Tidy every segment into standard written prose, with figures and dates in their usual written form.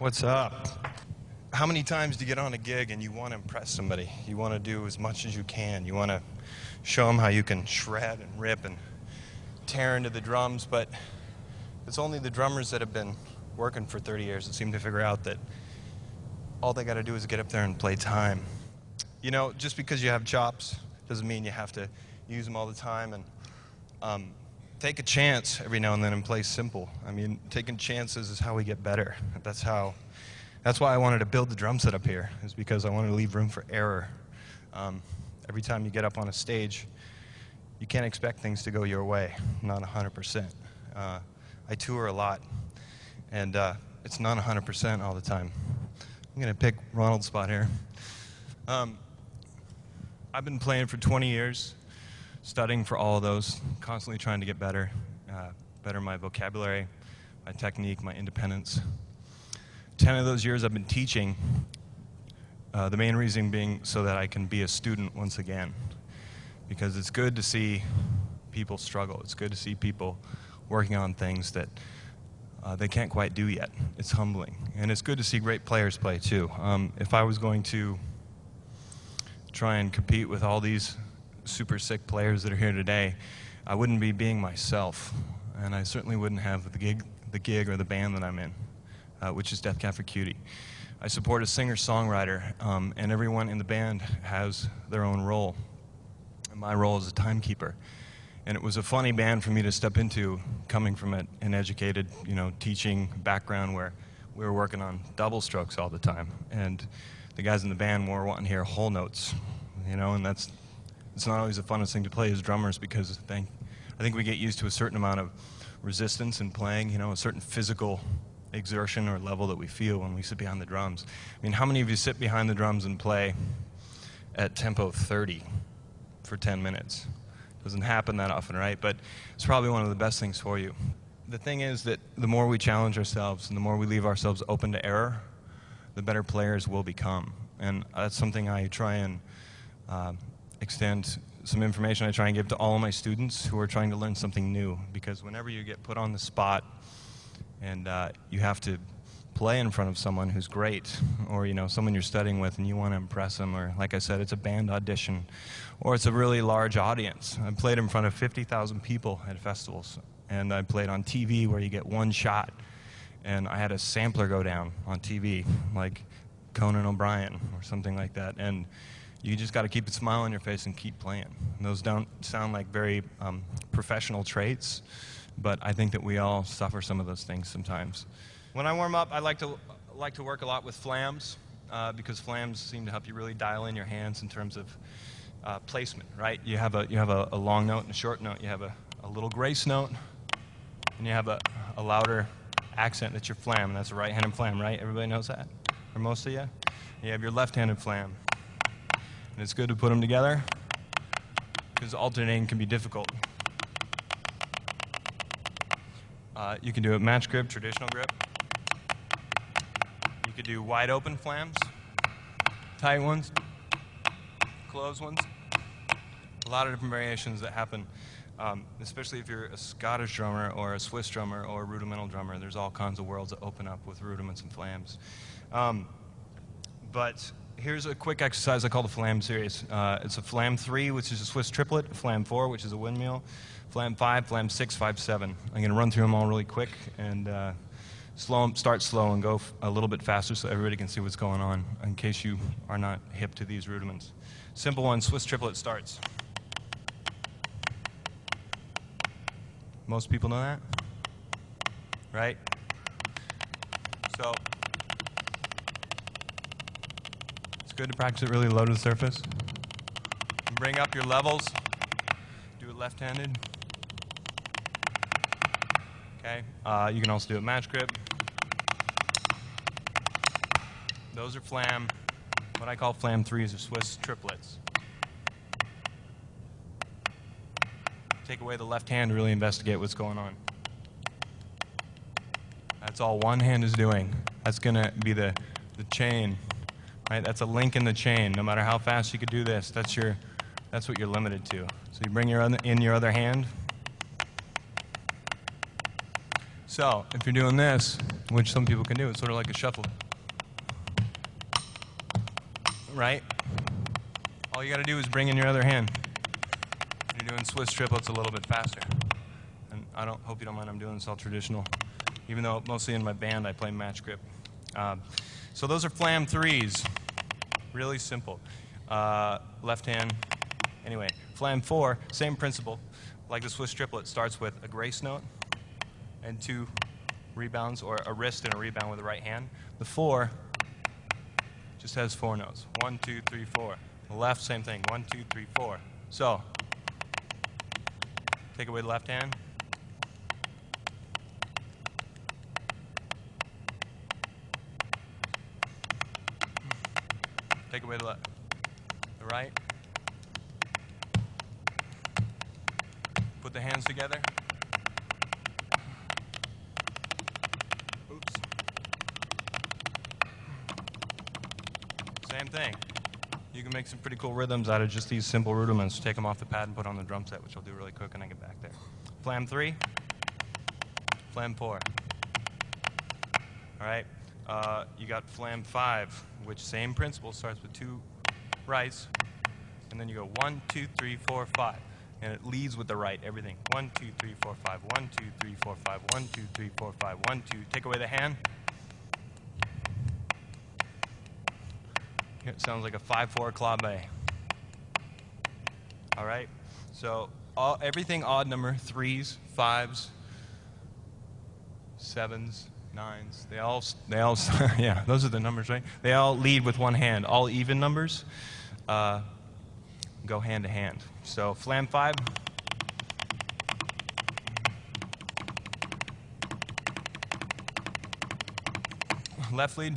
What's up? How many times do you get on a gig and you want to impress somebody? You want to do as much as you can. You want to show them how you can shred and rip and tear into the drums, but it's only the drummers that have been working for 30 years that seem to figure out that all they got to do is get up there and play time. You know, just because you have chops doesn't mean you have to use them all the time, and take a chance every now and then and play simple. I mean, taking chances is how we get better. That's why I wanted to build the drum set up here, is because I wanted to leave room for error. Every time you get up on a stage, you can't expect things to go your way, not 100%. I tour a lot, and it's not 100% all the time. I'm gonna pick Ronald's spot here. I've been playing for 20 years, studying for all of those, constantly trying to get better, better my vocabulary, my technique, my independence. 10 of those years I've been teaching, the main reason being so that I can be a student once again. Because it's good to see people struggle. It's good to see people working on things that they can't quite do yet. It's humbling. And it's good to see great players play too. If I was going to try and compete with all these super sick players that are here today, I wouldn't be being myself, and I certainly wouldn't have the gig or the band that I'm in, which is Death Cab for Cutie. I support a singer-songwriter, and everyone in the band has their own role. And my role is a timekeeper. And it was a funny band for me to step into, coming from an educated, teaching background where we were working on double strokes all the time, and the guys in the band were wanting to hear whole notes, and it's not always the funnest thing to play as drummers, because I think we get used to a certain amount of resistance in playing, a certain physical exertion or level that we feel when we sit behind the drums. I mean, how many of you sit behind the drums and play at tempo 30 for 10 minutes? Doesn't happen that often, right? But it's probably one of the best things for you. The thing is that the more we challenge ourselves and the more we leave ourselves open to error, the better players will become. And that's something I try and extend some information I try and give to all of my students who are trying to learn something new. Because whenever you get put on the spot and you have to play in front of someone who's great, or someone you're studying with and you want to impress them, or like I said, it's a band audition, or it's a really large audience. I played in front of 50,000 people at festivals, and I played on TV where you get one shot, and I had a sampler go down on TV, like Conan O'Brien or something like that, and you just got to keep a smile on your face and keep playing. And those don't sound like very professional traits, but I think that we all suffer some of those things sometimes. When I warm up, I like to work a lot with flams, because flams seem to help you really dial in your hands in terms of placement, right? You have a long note and a short note. You have a little grace note, and you have a louder accent that's your flam, and that's a right-handed flam, right? Everybody knows that? Or most of you? You have your left-handed flam. And it's good to put them together, because alternating can be difficult. You can do a match grip, traditional grip. You could do wide open flams, tight ones, closed ones. A lot of different variations that happen, especially if you're a Scottish drummer or a Swiss drummer or a rudimental drummer. There's all kinds of worlds that open up with rudiments and flams. But here's a quick exercise I call the Flam series. It's a Flam 3, which is a Swiss triplet, a Flam 4, which is a windmill, Flam 5, Flam 6, 5, 7. I'm going to run through them all really quick and start slow and go a little bit faster so everybody can see what's going on, in case you are not hip to these rudiments. Simple one, Swiss triplet starts. Most people know that, right? So it's good to practice it really low to the surface. Bring up your levels. Do it left-handed. Okay. You can also do a match grip. Those are flam. What I call Flam 3s or Swiss triplets. Take away the left hand to really investigate what's going on. That's all one hand is doing. That's going to be the chain. Right? That's a link in the chain. No matter how fast you could do this, that's what you're limited to. So you bring your other hand. So if you're doing this, which some people can do, it's sort of like a shuffle. Right? All you got to do is bring in your other hand. You're doing Swiss triplets a little bit faster. And I hope you don't mind, I'm doing this all traditional. Even though mostly in my band I play match grip. So those are flam threes. Really simple. Left hand. Anyway, flam four, same principle. Like the Swiss triplet, starts with a grace note and 2 rebounds, or a wrist and a rebound with the right hand. The four just has 4 notes. 1, 2, 3, 4. The left, same thing. 1, 2, 3, 4. So, take away the left hand. Take away the right. Put the hands together. Oops. Same thing. You can make some pretty cool rhythms out of just these simple rudiments. Take them off the pad and put on the drum set, which I'll do really quick when I get back there. Flam 3, flam 4. All right. You got flam 5, which same principle, starts with 2 rights, and then you go 1, 2, 3, 4, 5. And it leads with the right, everything. 1, 2, 3, 4, 5. 1, 2, 3, 4, 5. 1, 2, 3, 4, 5. 1, 2. Take away the hand. It sounds like a 5/4 clave. All right. So everything odd number, 3s, 5s, 7s, 9s. They all yeah. Those are the numbers, right? They all lead with one hand. All even numbers go hand to hand. So flam 5. Left lead.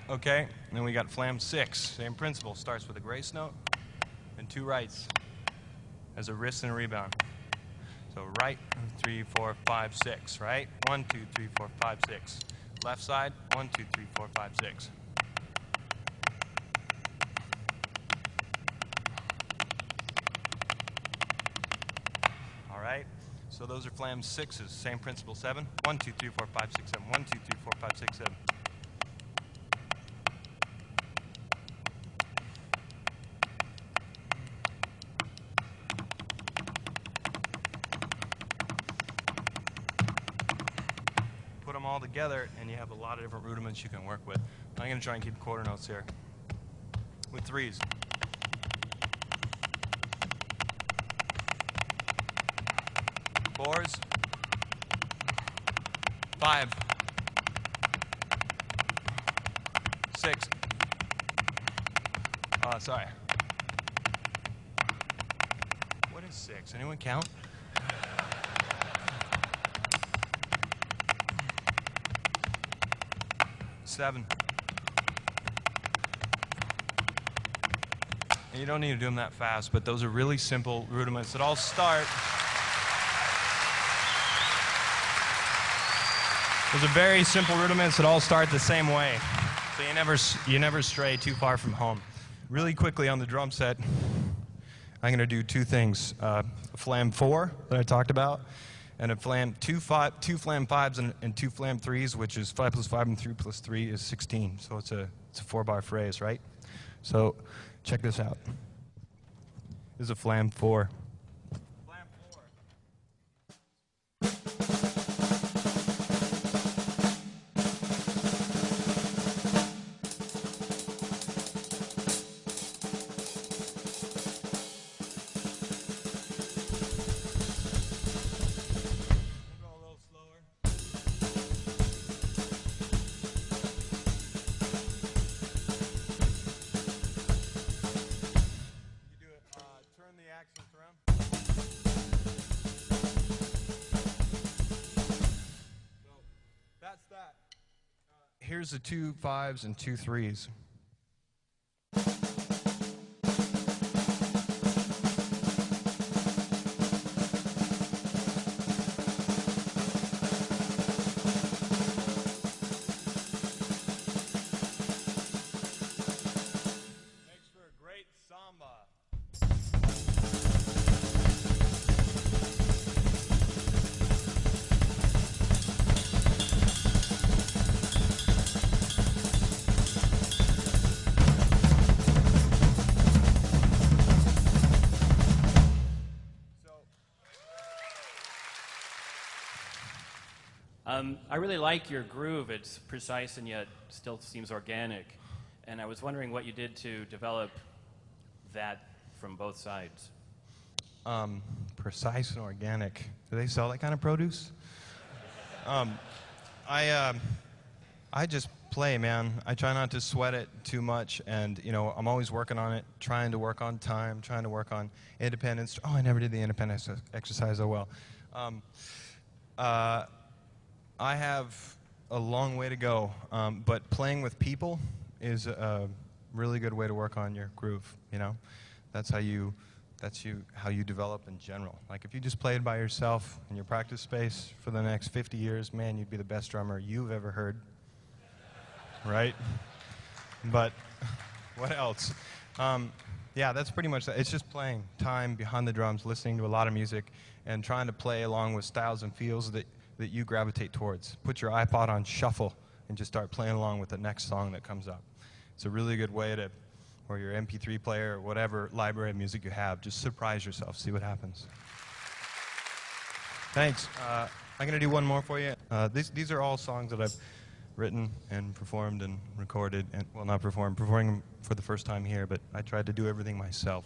Okay, and then we got flam 6. Same principle. Starts with a grace note and 2 rights as a wrist and a rebound. So right, 3, 4, 5, 6. Right? 1, 2, 3, 4, 5, 6. Left side, 1, 2, 3, 4, 5, 6. All right. So those are flam 6s. Same principle. 7. 1, 2, 3, 4, 5, 6, 7. 1, 2, 3, 4, 5, 6, 7. Put them all together, and you have a lot of different rudiments you can work with. I'm going to try and keep quarter notes here with 3s. Fours. 5. 6. Oh, sorry. What is 6? Anyone count? 7. And you don't need to do them that fast, but those are really simple rudiments that all start. Those are very simple rudiments that all start the same way. So you never stray too far from home. Really quickly on the drum set, I'm going to do 2 things. A flam 4 that I talked about, and a flam 2 flam 5s and 2 flam 3s, which is 5 plus 5 and 3 plus 3 is 16. So it's a 4-bar phrase, right? So check this out. This is a flam 4. Here's the 2 5s and 2 3s. Makes for a great samba. I really like your groove. It's precise and yet still seems organic. And I was wondering what you did to develop that from both sides. Precise and organic. Do they sell that kind of produce? I just play, man. I try not to sweat it too much, and I'm always working on it, trying to work on time, trying to work on independence. Oh, I never did the independence exercise. Oh well. I have a long way to go, but playing with people is a really good way to work on your groove. That's how you develop in general. Like if you just played by yourself in your practice space for the next 50 years, man, you'd be the best drummer you've ever heard. Right? But what else? Yeah, that's pretty much that. It's just playing time behind the drums, listening to a lot of music, and trying to play along with styles and feels that you gravitate towards. Put your iPod on shuffle and just start playing along with the next song that comes up. It's a really good way to, or your MP3 player, or whatever library of music you have, just surprise yourself, see what happens. Thanks. I'm going to do one more for you. These are all songs that I've written and performed and recorded, and well, not performed, performing them for the first time here, but I tried to do everything myself.